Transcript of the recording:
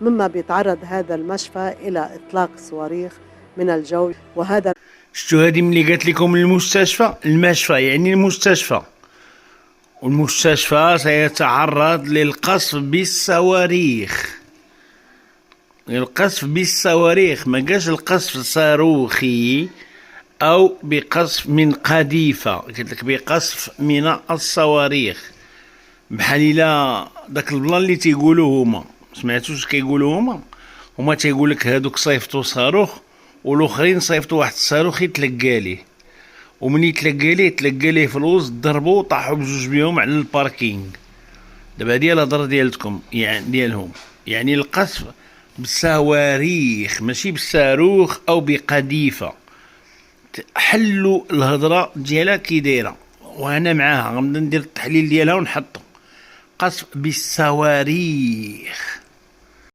مما بيتعرض هذا المشفى إلى إطلاق صواريخ من الجو. وهذا شتو هادي ملي قالت لكم المستشفى، المشفى يعني المستشفى، والمستشفى سيتعرض للقصف بالصواريخ. القصف بالصواريخ، ما قالش القصف صاروخي او بقصف من قذيفه، قلت لك بقصف من الصواريخ. بحال الا داك البلان اللي تيقولوا هما، سمعتوش كيقولوا هما تيقول لك هادوك صيفطوا صاروخ والاخرين صيفطوا واحد الصاروخ يتلقى ليه، ومن يتلقى ليه في الوسط ضربوا طاحوا بجوج بيهم على الباركينغ. دابا هادي الهضره ديالتكم يعني ديالهم، يعني القصف بصواريخ ماشي بالصاروخ او بقذيفه. حلوا الهضره ديالها كي دايره، وانا معاها غنبدا ندير التحليل ديالها ونحطو. قصف بالصواريخ.